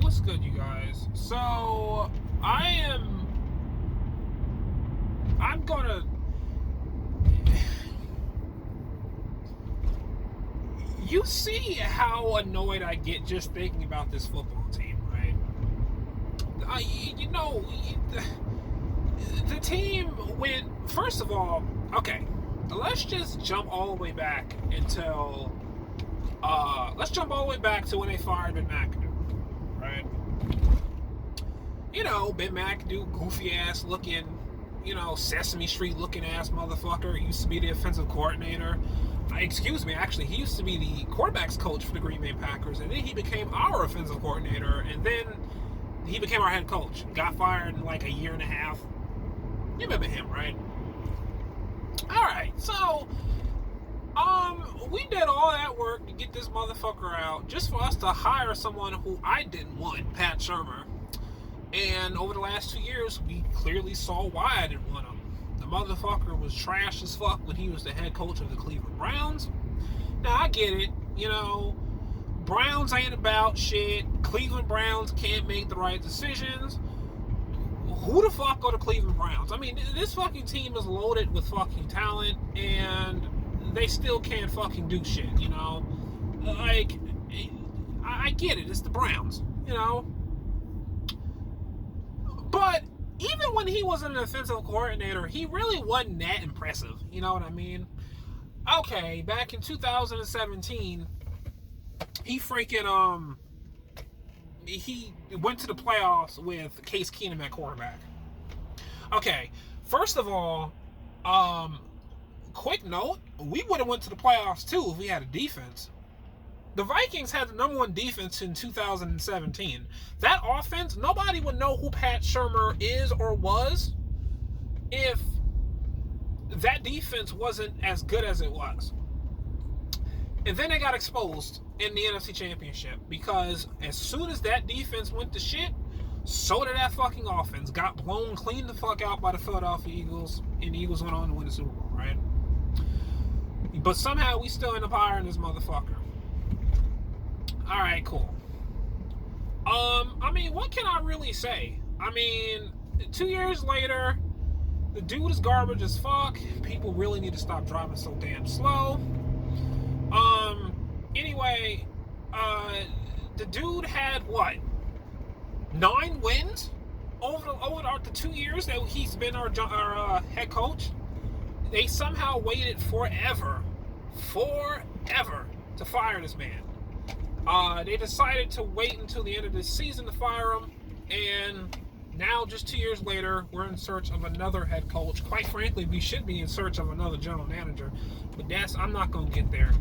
What's good, you guys? So, I'm gonna. You see how annoyed I get just thinking about this football team, right? You know, the team went. First of all, okay, let's just jump all the way back until. Let's jump all the way back to when they fired Ben McAdoo, right? You know, Ben McAdoo, goofy ass looking, Sesame Street looking ass motherfucker. Used to be the offensive coordinator. Excuse me, actually, he used to be the quarterbacks coach for the Green Bay Packers, and then he became our offensive coordinator, and then he became our head coach. Got fired in like a year and a half. You remember him, right? All right, so we did all that work to get this motherfucker out just for us to hire someone who I didn't want, Pat Shurmur. And over the last 2 years, we clearly saw why I didn't want him. The motherfucker was trash as fuck when he was the head coach of the Cleveland Browns. Now, I get it. Browns ain't about shit. Cleveland Browns can't make the right decisions. Who the fuck go to Cleveland Browns? I mean, this fucking team is loaded with fucking talent, and they still can't fucking do shit, Like, I get it. It's the Browns, But even when he was an offensive coordinator, he really wasn't that impressive. You know what I mean? Okay, back in 2017, he freaking he went to the playoffs with Case Keenum at quarterback. Okay, first of all, quick note, we would have went to the playoffs too if we had a defense. The Vikings had the number one defense in 2017. That offense, nobody would know who Pat Shurmur is or was if that defense wasn't as good as it was. And then they got exposed in the NFC Championship because as soon as that defense went to shit, so did that fucking offense. Got blown clean the fuck out by the Philadelphia Eagles, and the Eagles went on to win the Super Bowl, right? But somehow we still end up hiring this motherfucker. Alright, cool. What can I really say? 2 years later, the dude is garbage as fuck. People really need to stop driving so damn slow. Anyway, the dude had what? 9 wins over the 2 years that he's been our head coach. They somehow waited forever to fire this man. They decided to wait until the end of the season to fire him, and now, just 2 years later, we're in search of another head coach. Quite frankly, we should be in search of another general manager, but I'm not going to get there.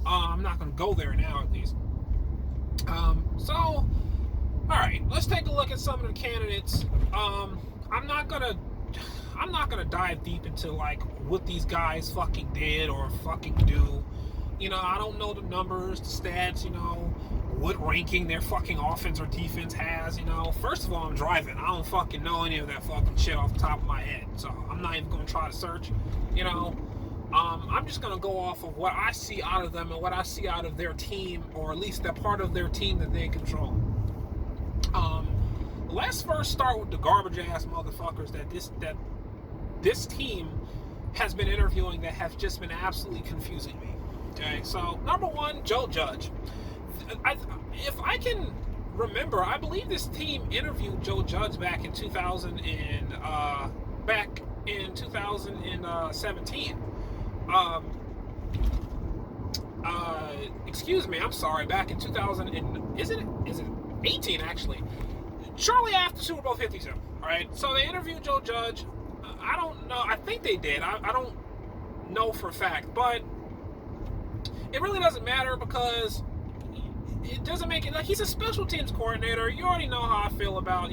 I'm not going to go there now, at least. All right, let's take a look at some of the candidates. I'm not gonna dive deep into like what these guys fucking did or fucking do. I don't know the numbers, the stats, what ranking their fucking offense or defense has, First of all, I'm driving. I don't fucking know any of that fucking shit off the top of my head. So I'm not even going to try to search, I'm just going to go off of what I see out of them and what I see out of their team, or at least that part of their team that they control. Let's first start with the garbage ass motherfuckers that this team has been interviewing that have just been absolutely confusing me. Okay, so number one, Joe Judge. If I can remember, I believe this team interviewed Joe Judge back in 2017. Excuse me, I'm sorry. Back in is it 18 actually? Shortly after Super Bowl 52. All right, so they interviewed Joe Judge. I don't know. I think they did. I don't know for a fact, but it really doesn't matter because it doesn't make it. Like, he's a special teams coordinator. You already know how I feel about,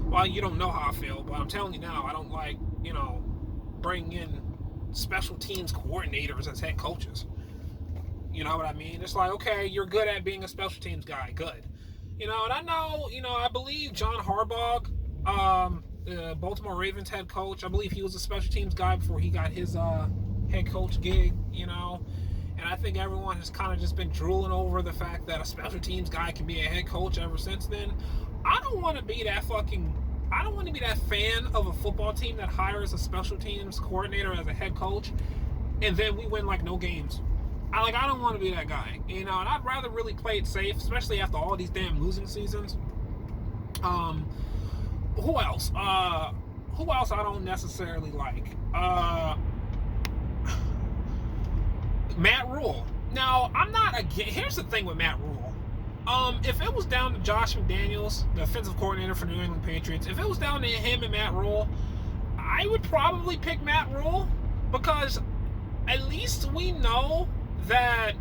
well, you don't know how I feel, but I'm telling you now, I don't like, bringing in special teams coordinators as head coaches. You know what I mean? It's like, okay, you're good at being a special teams guy. Good. And I know, I believe John Harbaugh, the Baltimore Ravens head coach, I believe he was a special teams guy before he got his head coach gig, And I think everyone has kind of just been drooling over the fact that a special teams guy can be a head coach ever since then. I don't want to be that fan of a football team that hires a special teams coordinator as a head coach, and then we win like no games. I don't want to be that guy, and I'd rather really play it safe, especially after all these damn losing seasons. Who else? Who else I don't necessarily like? Matt Rule. Now, I'm not again. Here's the thing with Matt Rule. If it was down to Josh McDaniels, the offensive coordinator for New England Patriots, if it was down to him and Matt Rule, I would probably pick Matt Rule, because at least we know that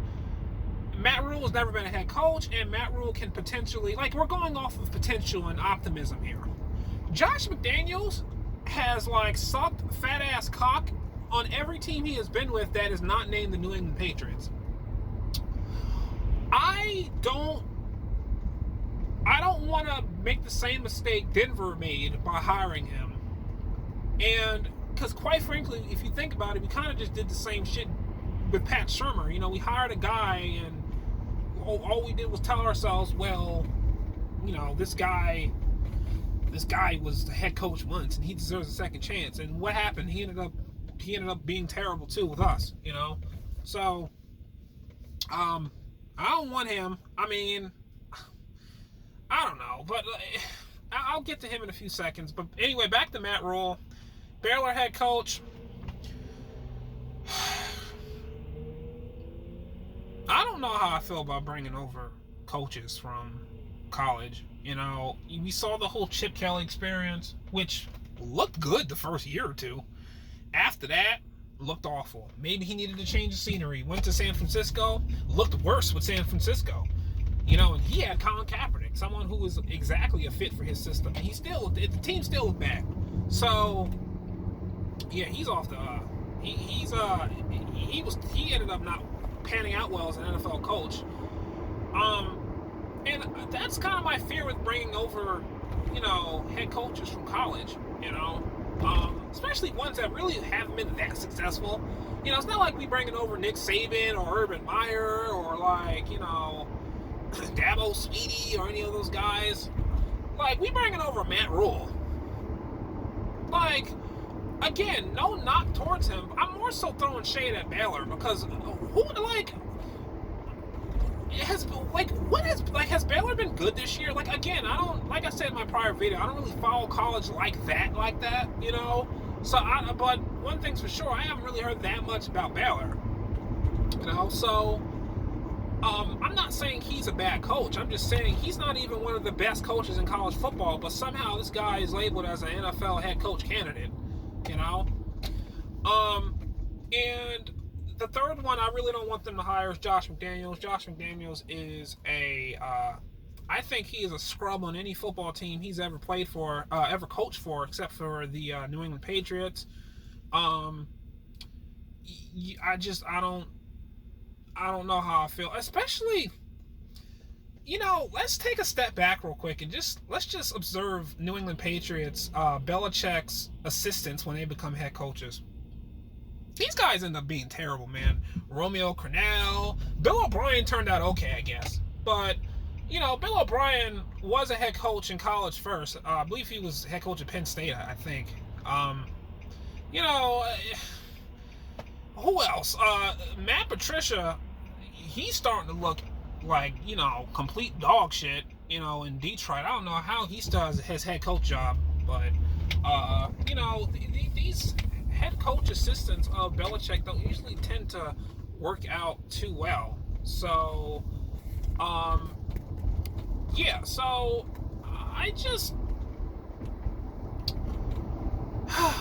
Matt Rule has never been a head coach, and Matt Rule can potentially, we're going off of potential and optimism here. Josh McDaniels has sucked fat ass cock on every team he has been with that is not named the New England Patriots. I don't want to make the same mistake Denver made by hiring him. And because quite frankly, if you think about it, we kind of just did the same shit with Pat Shurmur. We hired a guy, and all we did was tell ourselves, well, this guy was the head coach once, and he deserves a second chance. And what happened? He ended up being terrible too with us. So I don't want him. I don't know, but I'll get to him in a few seconds. But anyway, back to Matt Rule, Baylor head coach. I don't know how I feel about bringing over coaches from college. We saw the whole Chip Kelly experience, which looked good the first year or two. After that, looked awful. Maybe he needed to change the scenery. Went to San Francisco, looked worse with San Francisco. And he had Colin Kaepernick, someone who was exactly a fit for his system. And the team still looked bad. So, yeah, he's off the. He ended up not panning out well as an NFL coach. And that's kind of my fear with bringing over, head coaches from college. Especially ones that really haven't been that successful. It's not like we bringing over Nick Saban or Urban Meyer or Dabo Swinney or any of those guys. We bringing over Matt Rule. Again, no knock towards him. I'm more so throwing shade at Baylor because has Baylor been good this year? Again, I don't, like I said in my prior video, I don't really follow college like that, So, but one thing's for sure, I haven't really heard that much about Baylor. So, I'm not saying he's a bad coach. I'm just saying he's not even one of the best coaches in college football, but somehow this guy is labeled as an NFL head coach candidate, And the third one I really don't want them to hire is Josh McDaniels. Josh McDaniels is I think he is a scrub on any football team he's ever played for, ever coached for, except for the New England Patriots. I don't know how I feel, especially, let's take a step back real quick and let's just observe New England Patriots, Belichick's assistants when they become head coaches. These guys end up being terrible, man. Romeo Crennel, Bill O'Brien turned out okay, I guess. But, Bill O'Brien was a head coach in college first. I believe he was head coach at Penn State, I think. Who else? Matt Patricia, he's starting to look like, complete dog shit, in Detroit. I don't know how he still has his head coach job, but, these head coach assistants of Belichick don't usually tend to work out too well. So, so I just I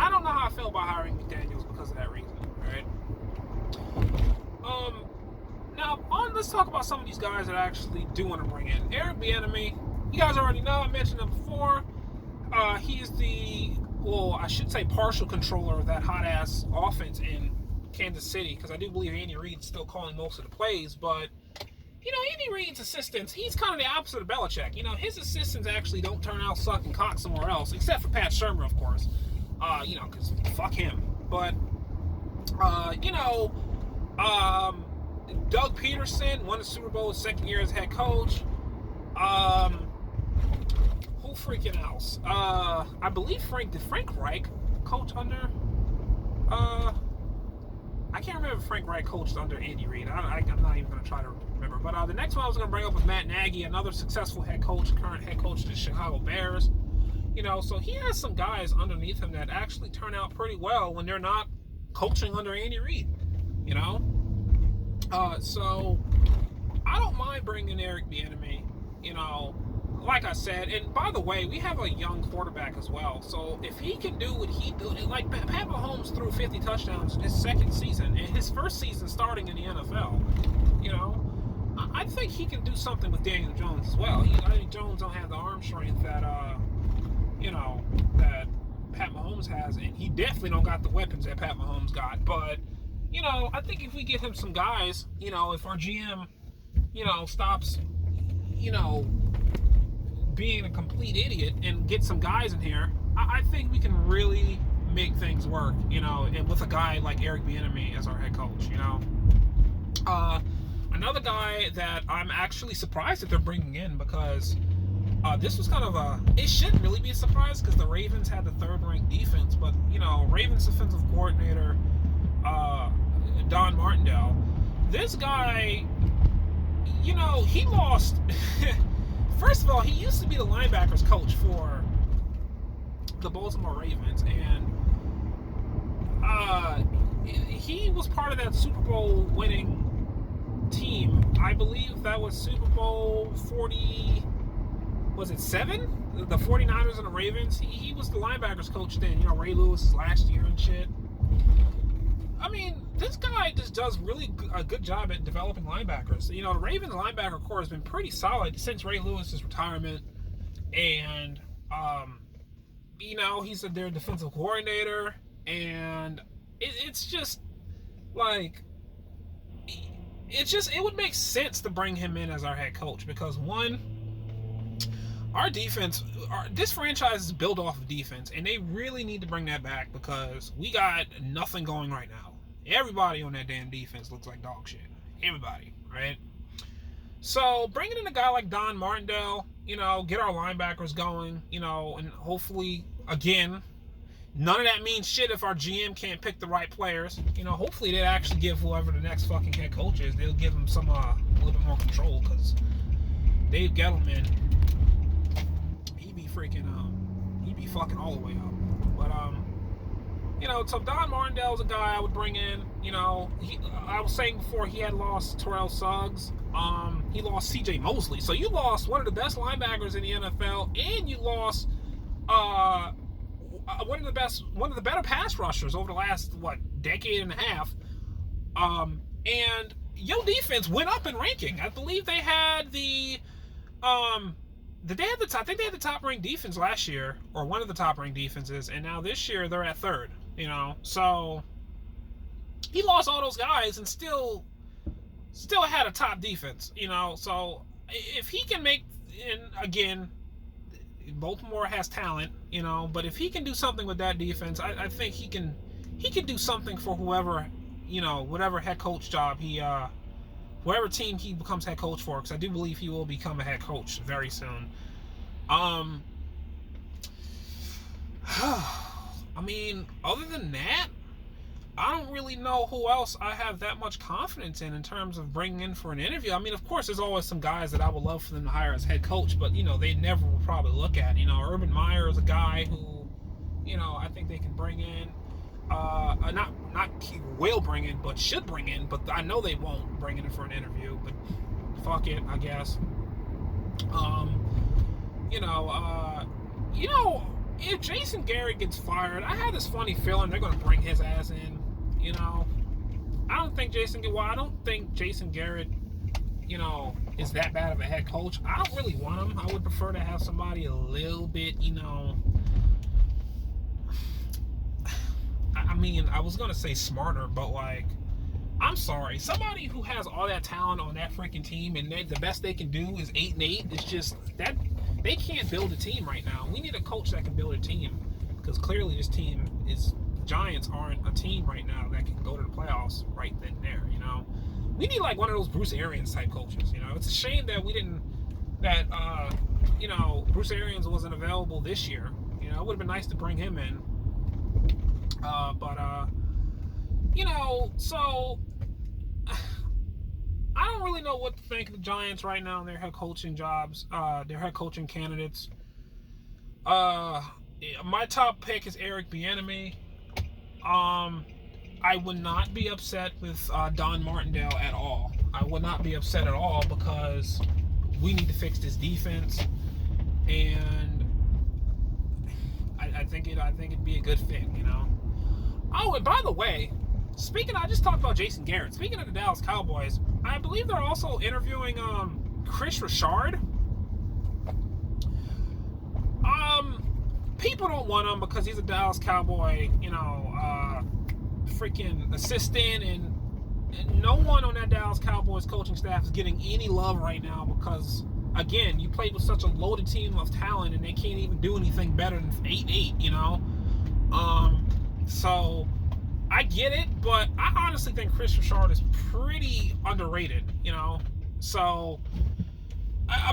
don't know how I feel about hiring McDaniels because of that reason, right? Now let's talk about some of these guys that I actually do want to bring in. Eric Bieniemy, you guys already know, I mentioned him before. He is I should say partial controller of that hot-ass offense in Kansas City, because I do believe Andy Reid's still calling most of the plays, but, Andy Reid's assistants, he's kind of the opposite of Belichick. His assistants actually don't turn out sucking cock somewhere else, except for Pat Shurmur, of course, because fuck him. But, You know, Doug Peterson won the Super Bowl his second year as head coach. Who freaking else? I believe Frank Reich coach under. I can't remember if Frank Reich coached under Andy Reid. I'm not even going to try to remember. But the next one I was going to bring up was Matt Nagy, another successful head coach, current head coach of the Chicago Bears. You know, so he has some guys underneath him that actually turn out pretty well when they're not coaching under Andy Reid. You know, so I don't mind bringing Eric Bieniemy. You know, like I said, and by the way, we have a young quarterback as well. So if he can do what he do, like Pat Mahomes threw 50 touchdowns in his second season and his first season starting in the NFL, you know, I think he can do something with Daniel Jones as well. I think Jones don't have the arm strength that you know, that Pat Mahomes has, and he definitely don't got the weapons that Pat Mahomes got. But you know, I think if we get him some guys, you know, if our GM, you know, stops, you know, being a complete idiot and get some guys in here, I think we can really make things work, you know, and with a guy like Eric Bieniemy as our head coach, you know. Another guy that I'm actually surprised that they're bringing in, because this was kind of it shouldn't really be a surprise because the Ravens had the third-ranked defense, but, you know, Ravens defensive coordinator Don Martindale, this guy, you know, he lost. First of all, he used to be the linebackers coach for the Baltimore Ravens, and he was part of that Super Bowl winning team. I believe that was Super Bowl 40, was it 7? The 49ers and the Ravens. He was the linebackers coach then, you know, Ray Lewis's last year and shit. I mean, this guy just does really a good job at developing linebackers. You know, the Ravens linebacker core has been pretty solid since Ray Lewis's retirement. And, you know, he's their defensive coordinator. And it's just, like, it would make sense to bring him in as our head coach. Because, one, our defense, this franchise is built off of defense, and they really need to bring that back because we got nothing going right now. Everybody on that damn defense looks like dog shit. Everybody, right? So bringing in a guy like Don Martindale, you know, get our linebackers going, you know, and hopefully, again, none of that means shit if our GM can't pick the right players. You know, hopefully they'll actually give whoever the next fucking head coach is, they'll give him some a little bit more control, because Dave Gettleman, he be fucking all the way up. But you know, so Don Martindale's a guy I would bring in. You know, I was saying before, he had lost Terrell Suggs. He lost C.J. Mosley. So you lost one of the best linebackers in the NFL, and you lost one of the better pass rushers over the last decade and a half. And your defense went up in ranking. I believe they had I think they had the top ranked defense last year, or one of the top ranked defenses, and now this year they're at third. You know, so he lost all those guys and still had a top defense. You know, so if he can make, and again, Baltimore has talent. You know, but if he can do something with that defense, I think he can do something for whoever, you know, whatever head coach job whatever team he becomes head coach for, because I do believe he will become a head coach very soon. I mean, other than that, I don't really know who else I have that much confidence in terms of bringing in for an interview. I mean, of course, there's always some guys that I would love for them to hire as head coach, but, you know, they never will probably look at. You know, Urban Meyer is a guy who, you know, I think they can bring in. Not will bring in, but should bring in, but I know they won't bring in for an interview, but fuck it, I guess. You know, if Jason Garrett gets fired, I have this funny feeling they're going to bring his ass in. You know, I don't think Jason Garrett, you know, is that bad of a head coach. I don't really want him. I would prefer to have somebody a little bit, you know, I mean, I was going to say smarter, but, like, I'm sorry. Somebody who has all that talent on that freaking team and the best they can do is 8-8, it's just that they can't build a team right now. We need a coach that can build a team, because clearly this team is the Giants aren't a team right now that can go to the playoffs right then and there. We need like one of those Bruce Arians type coaches. It's a shame that Bruce Arians wasn't available this year. It would have been nice to bring him in. So I don't really know what to think of the Giants right now in their head coaching jobs, their head coaching candidates. My top pick is Eric Bieniemy. I would not be upset with Don Martindale at all. I would not be upset at all because we need to fix this defense, and I think it'd be a good fit. Oh, and by the way, I just talked about Jason Garrett. Speaking of the Dallas Cowboys, I believe they're also interviewing Chris Richard. People don't want him because he's a Dallas Cowboy, freaking assistant, and no one on that Dallas Cowboys coaching staff is getting any love right now because, again, you played with such a loaded team of talent and they can't even do anything better than 8-8, So I get it, but I honestly think Chris Richard is pretty underrated, So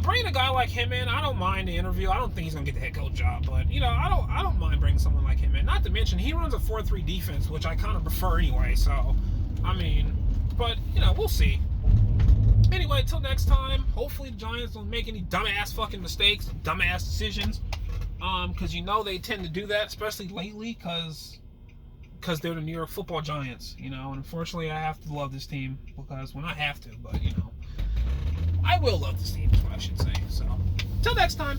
bringing a guy like him in, I don't mind the interview. I don't think he's gonna get the head coach job, but I don't mind bringing someone like him in. Not to mention he runs a 4-3 defense, which I kind of prefer anyway. So, but we'll see. Anyway, till next time. Hopefully the Giants don't make any dumbass fucking mistakes, dumbass decisions. Because they tend to do that, especially lately, because they're the New York Football Giants. And unfortunately I have to love this team because I have to, but I will love this team, is what I should say. So, till next time.